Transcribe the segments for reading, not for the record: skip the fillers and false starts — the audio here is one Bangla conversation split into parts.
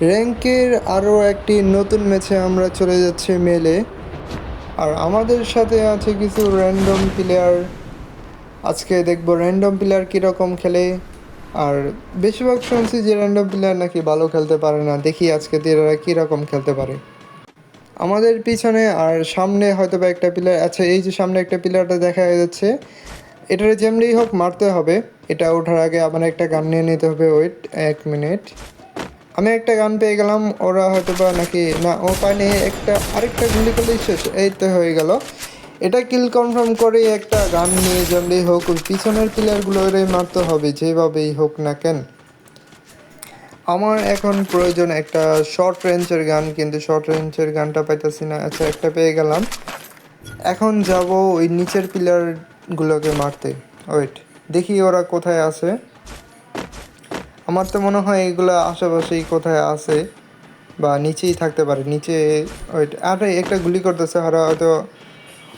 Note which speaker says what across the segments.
Speaker 1: র্যাঙ্কের আরও একটি নতুন ম্যাচে আমরা চলে যাচ্ছি মেলে। আর আমাদের সাথে আছে কিছু র্যান্ডম প্লেয়ার। আজকে দেখবো র্যান্ডম প্লেয়ার কীরকম খেলে। আর বেশিরভাগ শুনছি যে র্যান্ডম প্লেয়ার নাকি ভালো খেলতে পারে না, দেখি আজকে এরা কীরকম খেলতে পারে। আমাদের পিছনে আর সামনে হয়তো বা একটা প্লেয়ার আছে, এই যে সামনে একটা প্লেয়ারটা দেখা যাচ্ছে, এটার যেমনিই হোক মারতে হবে। এটা ওঠার আগে আমার একটা গান নিয়ে নিতে হবে। ওয়েট 1 মিনিট, আমি একটা গান পেয়ে গেলাম। ওরা হয়তো বা নাকি না, ও পায়নি, আরেকটা গুলি করলেই শেষ। এই তো হয়ে গেল, এটা কিল কনফার্ম করে একটা গান নিয়ে যেমনি হোক ওই পিছনের প্লেয়ারগুলোরে মারতে হবে যেভাবেই হোক না কেন। আমার এখন প্রয়োজন একটা শর্ট রেঞ্জের গান, কিন্তু শর্ট রেঞ্জের গানটা পাইতেছি না। আচ্ছা, একটা পেয়ে গেলাম। এখন যাব ওই নিচের প্লেয়ারগুলোকে মারতে। ওয়েট, দেখি ওরা কোথায় আছে। আমার তো মনে হয় এগুলো আশেপাশেই কোথায় আছে, বা নিচেই থাকতে পারে। নিচে ওয়েট, আরে একটা গুলি করতেছে, ওরা হয়তো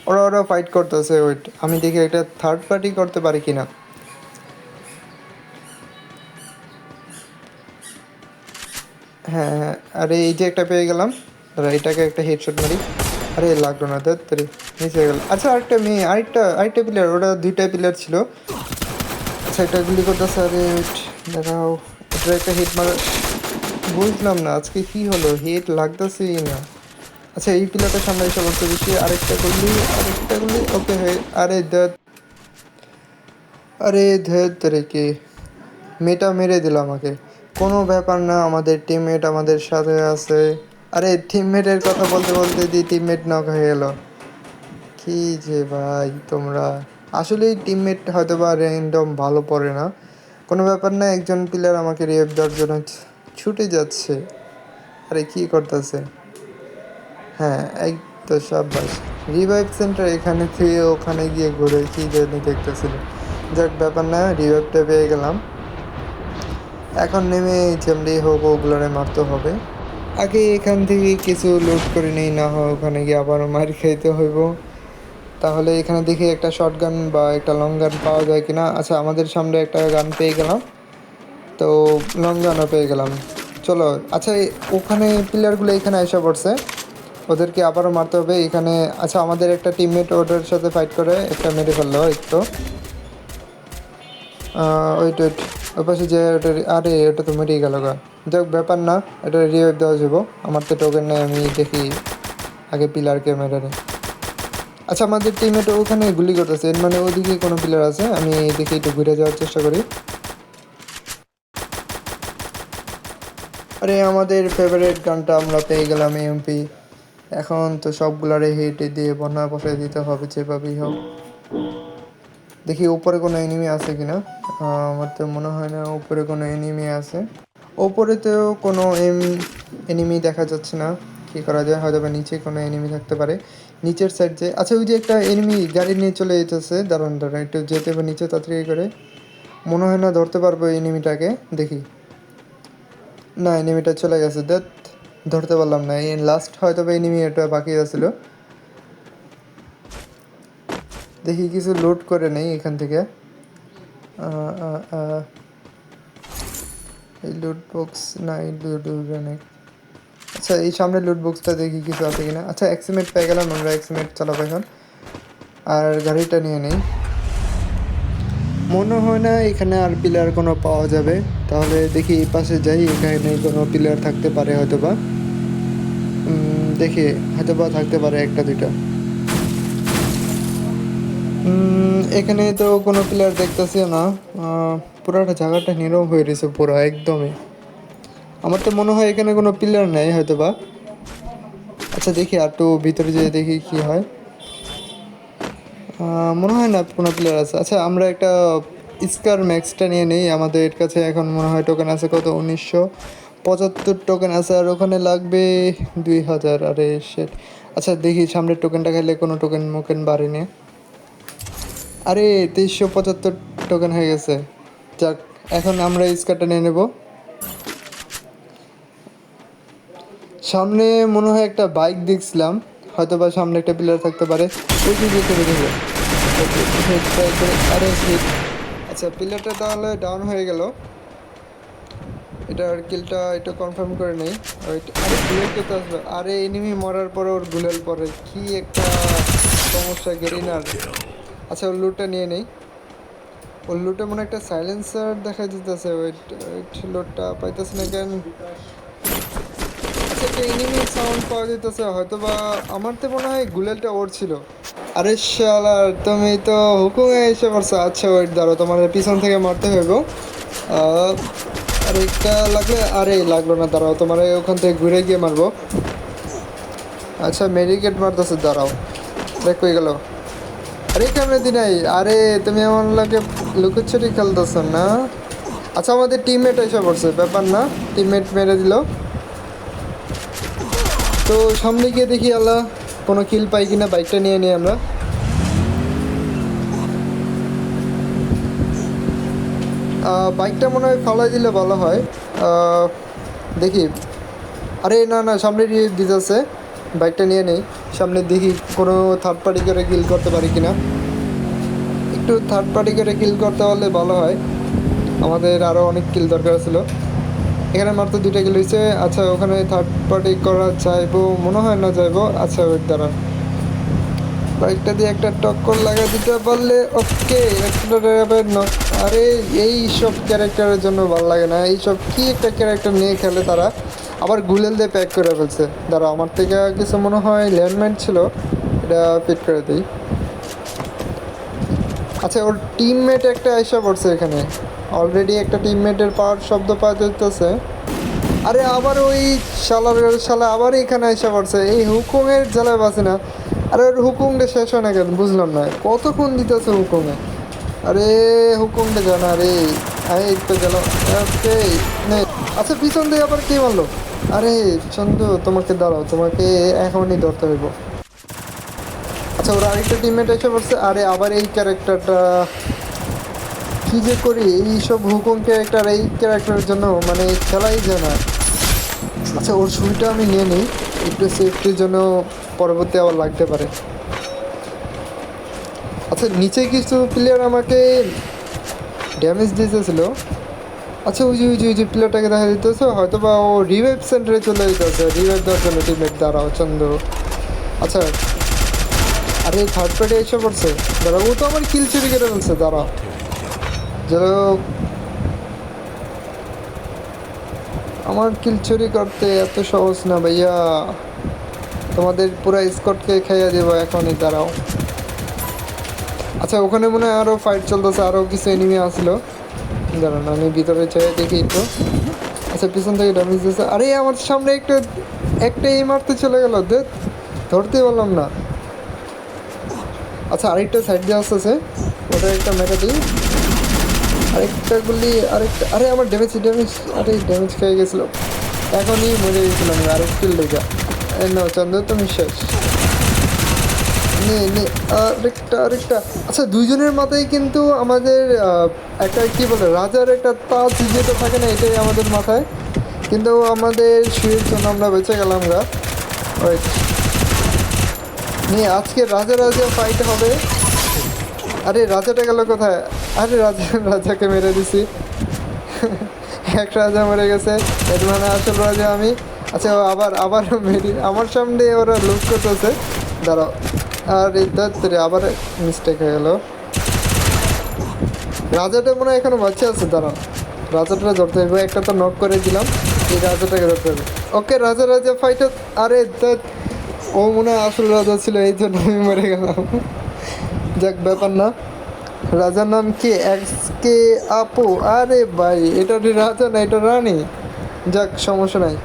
Speaker 1: ওরা ফাইট করতেছে। ওয়েট, আমি দেখি একটা থার্ড পার্টি করতে পারি কিনা। হ্যাঁ হ্যাঁ, আরে এই যে একটা পেয়ে গেলাম। দাঁড়া, এটাকে একটা হেডশট মারি। আরে লাগলো না, তাড়াতাড়ি নিচে গেল। আচ্ছা, আরেকটা মেয়ে, আরেকটা প্লেয়ার, ওরা দুইটা প্লেয়ার ছিল। আচ্ছা, একটা গুলি করতেছে। আরে ওয়েট, দেখাও, এটা একটা হেড মারা। বুঝলাম না আজকে কি হলো, হেড লাগতেছেই না। আচ্ছা, এই প্লেয়ারটার সামনে এসে বলতে বেশি, আরেকটা গুলি ওকে হয়ে। আরে কি মেয়েটা মেরে দিল আমাকে। কোনো ব্যাপার না, আমাদের টিমমেট আমাদের সাথে আছে। আরে টিমমেটের কথা বলতে বলতে টিমমেট নক হয়ে গেল। কি যে ভাই তোমরা, আসলেই টিমমেট হয়তো বা র্যান্ডম ভালো পড়ে না। কোনো ব্যাপার না, একজন প্লেয়ার আমাকে রিভাইভ দেওয়ার জন্য ছুটে যাচ্ছে। আরে কি করতেছে? হ্যাঁ, এই তো সাব্বাস। রিভাইভ সেন্টার এখানে থেকে ওখানে গিয়ে ঘুরে কি জানি দেখতেছিল। যাক, ব্যাপার না, রিভাইভটা পেয়ে গেলাম। এখন নেমে যেমনি হোক ওগুলোরে মারতে হবে। আগে এখান থেকে কিছু লুট করে নেই, না হয় ওখানে গিয়ে আবারও মার খাইতে হইব। তাহলে এখানে দেখি একটা শর্ট গান বা একটা লং গান পাওয়া যায় কিনা। আচ্ছা, আমাদের সামনে একটা গান পেয়ে গেলাম, তো লং গানও পেয়ে গেলাম। চলো। আচ্ছা, ওখানে প্লেয়ারগুলো এখানে এসে পড়ছে, ওদেরকে আবারও মারতে হবে এখানে। আচ্ছা, আমাদের একটা টিমমেট ওদের সাথে ফাইট করে একটা মেরে ফেললো। এই তো ওইট ওইট, ওই পাশে যে ওটা, আরে ওটা তো মেরেই গেল গা। যাক, ব্যাপার না, এটা রিভাইভ দেওয়া যাবো। আমার তো টোকেন নেই, আমি দেখি আগে পিলারকে মেরে নেই। আচ্ছা, আমাদের টিমমেট ওখানে গুলি করতেছে, এর মানে ওদিকে কোনো প্লেয়ার আছে। আমি দেখি একটু ঘুরে যাওয়ার চেষ্টা করি। আরে আমাদের ফেভারিট গানটা আমরা পেয়ে গেলাম, এমপি। এখন তো সবগুলারে হেঁটে দিয়ে বন্যা বসায় দিতে হবে যেভাবেই হোক। দেখি উপরে কোনো এনিমি আছে কিনা। আমার তো মনে হয় না উপরে কোনো এনিমি আছে। ওপরেতেও কোনো এনিমি দেখা যাচ্ছে না। কী করা যায়, হয়তো বা নিচে কোনো এনিমি থাকতে পারে। নিচের সাইড যে, আচ্ছা ওই যে একটা এনিমি গাড়ি নিয়ে চলে যেতেছে। দাঁড়ান দাঁড়ান, একটু যেতে হবে নিচে তাড়াতাড়ি করে। মনে হয় না ধরতে পারবো এনিমিটাকে, দেখি। না, এনিমিটা চলে গেছে। ধরতে পারলাম না। এই লাস্ট হয়তো বা এনিমি এটা বাকি আছিল। দেখি কিছু লুট করে নেই এখান থেকে। এই লুট বক্স, না এই লুট নেই। আচ্ছা, এই সামনে লুট বক্সটা দেখি কিছু আছে কিনা। আচ্ছা, এক্সিমেট পেয়ে গেলাম, আমরা এক্সিমেট চালাবো এখন। আর গাড়িটা নিয়ে নেই। মনে হয় না এখানে আর প্লেয়ার কোনো পাওয়া যাবে। তাহলে দেখি এই পাশে যাই, এখানে কোনো প্লেয়ার থাকতে পারে হয়তো বা। দেখি, হয়তো বা থাকতে পারে একটা দুইটা। এখানে তো কোনো প্লেয়ার দেখতেছি না। পুরোটা জায়গাটা নীরব হয়ে রয়েছে পুরো একদমই। আমার তো মনে হয় এখানে কোনো প্লেয়ার নেই হয়তো বা। আচ্ছা, দেখি আর একটু ভিতরে যেয়ে দেখি কি হয়। মনে হয় না কোনো প্লেয়ার আছে। আচ্ছা, আমরা একটা স্কার ম্যাক্সটা নিয়ে নিই। আমাদের কাছে এখন মনে হয় টোকেন আছে কত, 1975 টোকেন আছে। আর ওখানে লাগবে 2000। আরে শেট। আচ্ছা, দেখি সামনের টোকেনটা খাইলে কোনো টোকেন মোকেন বাড়েনি। আরে 2375 টোকেন হয়ে গেছে। যাক, এখন আমরা স্কারটা নিয়ে নেব। সামনে মনে হয় একটা বাইক দেখছিলাম, হয়তো বা সামনে একটা প্লেয়ার থাকতে পারে। ওই দিকে করে দেবে। আরে হিট। আচ্ছা, প্লেয়ারটা তাহলে ডাউন হয়ে গেল। এটার কিলটা একটু কনফার্ম করে নেই। আরে গুলেল কোথায় আসবে? আরে এনিমি মরার পরে ওর গুলেল পরে কি একটা সমস্যা গেরিনার। আচ্ছা ওর লুটটা নিয়ে নেই। ওর লুটে মনে একটা সাইলেন্সার দেখা যেতেছে। ওয়েট ওয়েট লুটটা পাইতেছে না কেন? আচ্ছা একটা এনিমি সাউন্ড পাওয়া যেতেছে, হয়তো বা আমার তো মনে হয় গুলেলটা ওর ছিল। আরে শালার তুমি তো হুকুমে এসে পড়ছো। আচ্ছা ওয়েট দাঁড়ো, তোমার পিছন থেকে মারতে হইব। আর একটা লাগলে, আরে লাগলো না, দাঁড়াও তোমার ওখান থেকে ঘুরে গিয়ে মারবো। আচ্ছা মেডিকেট মারতেছে, দাঁড়াও। দেখ কই গেল? আরে কেমনে দি নাই? আরে তুমি আমার লাগে লুকোচুরি খেলতেছ না? আচ্ছা আমাদের টিমমেট এসে পড়ছে, ব্যাপার না, টিমমেট মেরে দিল। তো সামনে গিয়ে দেখি আল্লাহ কোনো কিল পাই কিনা। বাইকটা নিয়ে নিই আমরা। বাইকটা মনে হয় ফালাই দিলে ভালো হয়। দেখি। আরে না না, সামনে দিতেছে, বাইকটা নিয়ে নেই। সামনে দেখি কোনো থার্ড পার্টি করে কিল করতে পারি কিনা। একটু থার্ড পার্টি করে কিল করতে পারলে ভালো হয়। আমাদের আরও অনেক কিল দরকার ছিল। এখানে মাত্র 2টা কিল হয়েছে। আচ্ছা ওখানে থার্ড পার্টি করা যাইবো মনে হয় না যাইবো। আচ্ছা ওয়েট দাঁড়ান, বাইকটা দিয়ে একটা টক্কর লাগা দিতে পারলে ওকে। একটা আরে এই সব ক্যারেক্টারের জন্য ভালো লাগে না। এইসব কি একটা ক্যারেক্টার নিয়ে খেলে তারা, আবার গুলেল দিয়ে প্যাক করে ফেলছে। দাঁড়া আমার থেকে কিছু মনে হয় ল্যান্ডমাইন ছিল, এটা ফিট করে দিই। আচ্ছা ওর টিমমেট একটা এসে পড়ছে এখানে। অলরেডি একটা টিমমেটের পাওয়ার শব্দ পাওয়া যেতেছে। আরে আবার ওই শালার শালা আবার এখানে এসে পড়ছে। এই হুকুমের জ্বালায় বাসে না। আরে ওর হুকুমটা শেষ হয় না কেন বুঝলাম না, কতক্ষণ দিতেছে হুকুমে। আরে হুকুমটা জানা রে। এই তো গেল। ওকে নে। আচ্ছা পিছন দিয়ে আবার কে মারলো? আরে চন্দু তোমাকে দাঁড়াও, তোমাকে এখনই ধরতে হইব। আচ্ছা ওরা আরেকটা টিমমেট এসে পড়ছে। আরে আবার এই ক্যারেক্টারটা কী যে করি, এইসব হুকুম ক্যারেক্টার এই ক্যারেক্টারের জন্য মানে খেলাই যায় না। আচ্ছা ওর ছুরিটা আমি নিয়ে নিই, একটু সেফটির জন্য পরবর্তী আবার লাগতে পারে। আচ্ছা নিচে কিছু প্লেয়ার আমাকে ড্যামেজ দিতেছিল। আচ্ছা ওই যে প্লেয়ারটাকে দেখা দিতেছে, হয়তো বা ও রিভাইভ সেন্টারে চলে যেতেছে রিভাইভ দেওয়ার জন্য। টিমমেট দাঁড়াও চন্দ্র। আচ্ছা আরে থার্ড পার্টি এসে পড়ছে, দাঁড়াও ও তো আমার কিল চুরি করে ফেলছে। দাঁড়াও যেন আমার কিল চুরি করতে এত সহজ না ভাইয়া, তোমাদের পুরো স্কটকে খাইয়া দেবো এখনই, দাঁড়াও। আচ্ছা ওখানে মনে হয় আরও ফাইট চলতেছে, আরও কিছু এনিমি আসলো। দাঁড়ান আমি ভিতরে চেয়ে দেখি একটু। আচ্ছা পিছন থেকে ড্যামেজ দিয়েছে। আরে আমার সামনে একটা এই মারতে চলে গেল, ধরতে পারলাম না। আচ্ছা আরেকটা সাইড দিয়ে আসতেছে, ওটা একটা মেরে দিই। আরেকটা গুলি, আরেকটা। আরে আমার ড্যামেজ। আরে ড্যামেজ খেয়ে গেছিলো, এখনই মরে গেছিলাম আরেক কিল লেগা। না চন্দ্র তুমি শেষ। নে নে আরেকটা। আচ্ছা দুইজনের মাথায় কিন্তু আমাদের একটা কী বলে রাজার একটা তাজ যেটা থাকে না, এটাই আমাদের মাথায়। কিন্তু আমাদের শুয়ের জন্য আমরা বেঁচে গেলাম গা। ওয়েট নিয়ে আজকে রাজা ফাইট হবে। আরে রাজাটা গেল কোথায়? আরে রাজাকে মেরে দিছি। এক রাজা মরে গেছে, এর মানে আসল রাজা আমি। আচ্ছা আবার মেরি আমার সামনে ওরা লুট করতেছে, দাঁড়াও। আর এই ধরতে আবার মিস্টেক হয়ে গেল। রাজাটা মনে হয় এখনো বাচ্চা আছে, দাঁড়াও। রাজাটা ধরতে হবে, একটা তো নক করে দিলাম, এই রাজাটাকে ধরতে হবে। ওকে রাজা ফাইট। আরে ও মনে হয় আসল রাজা ছিল, এই জন্য আমি মরে গেলাম। যাক ব্যাপার না। রাজার নাম কি? এক্স কে আপু। আরে ভাই এটা রাজা না, এটা রানী। যাক সমস্যা নাই।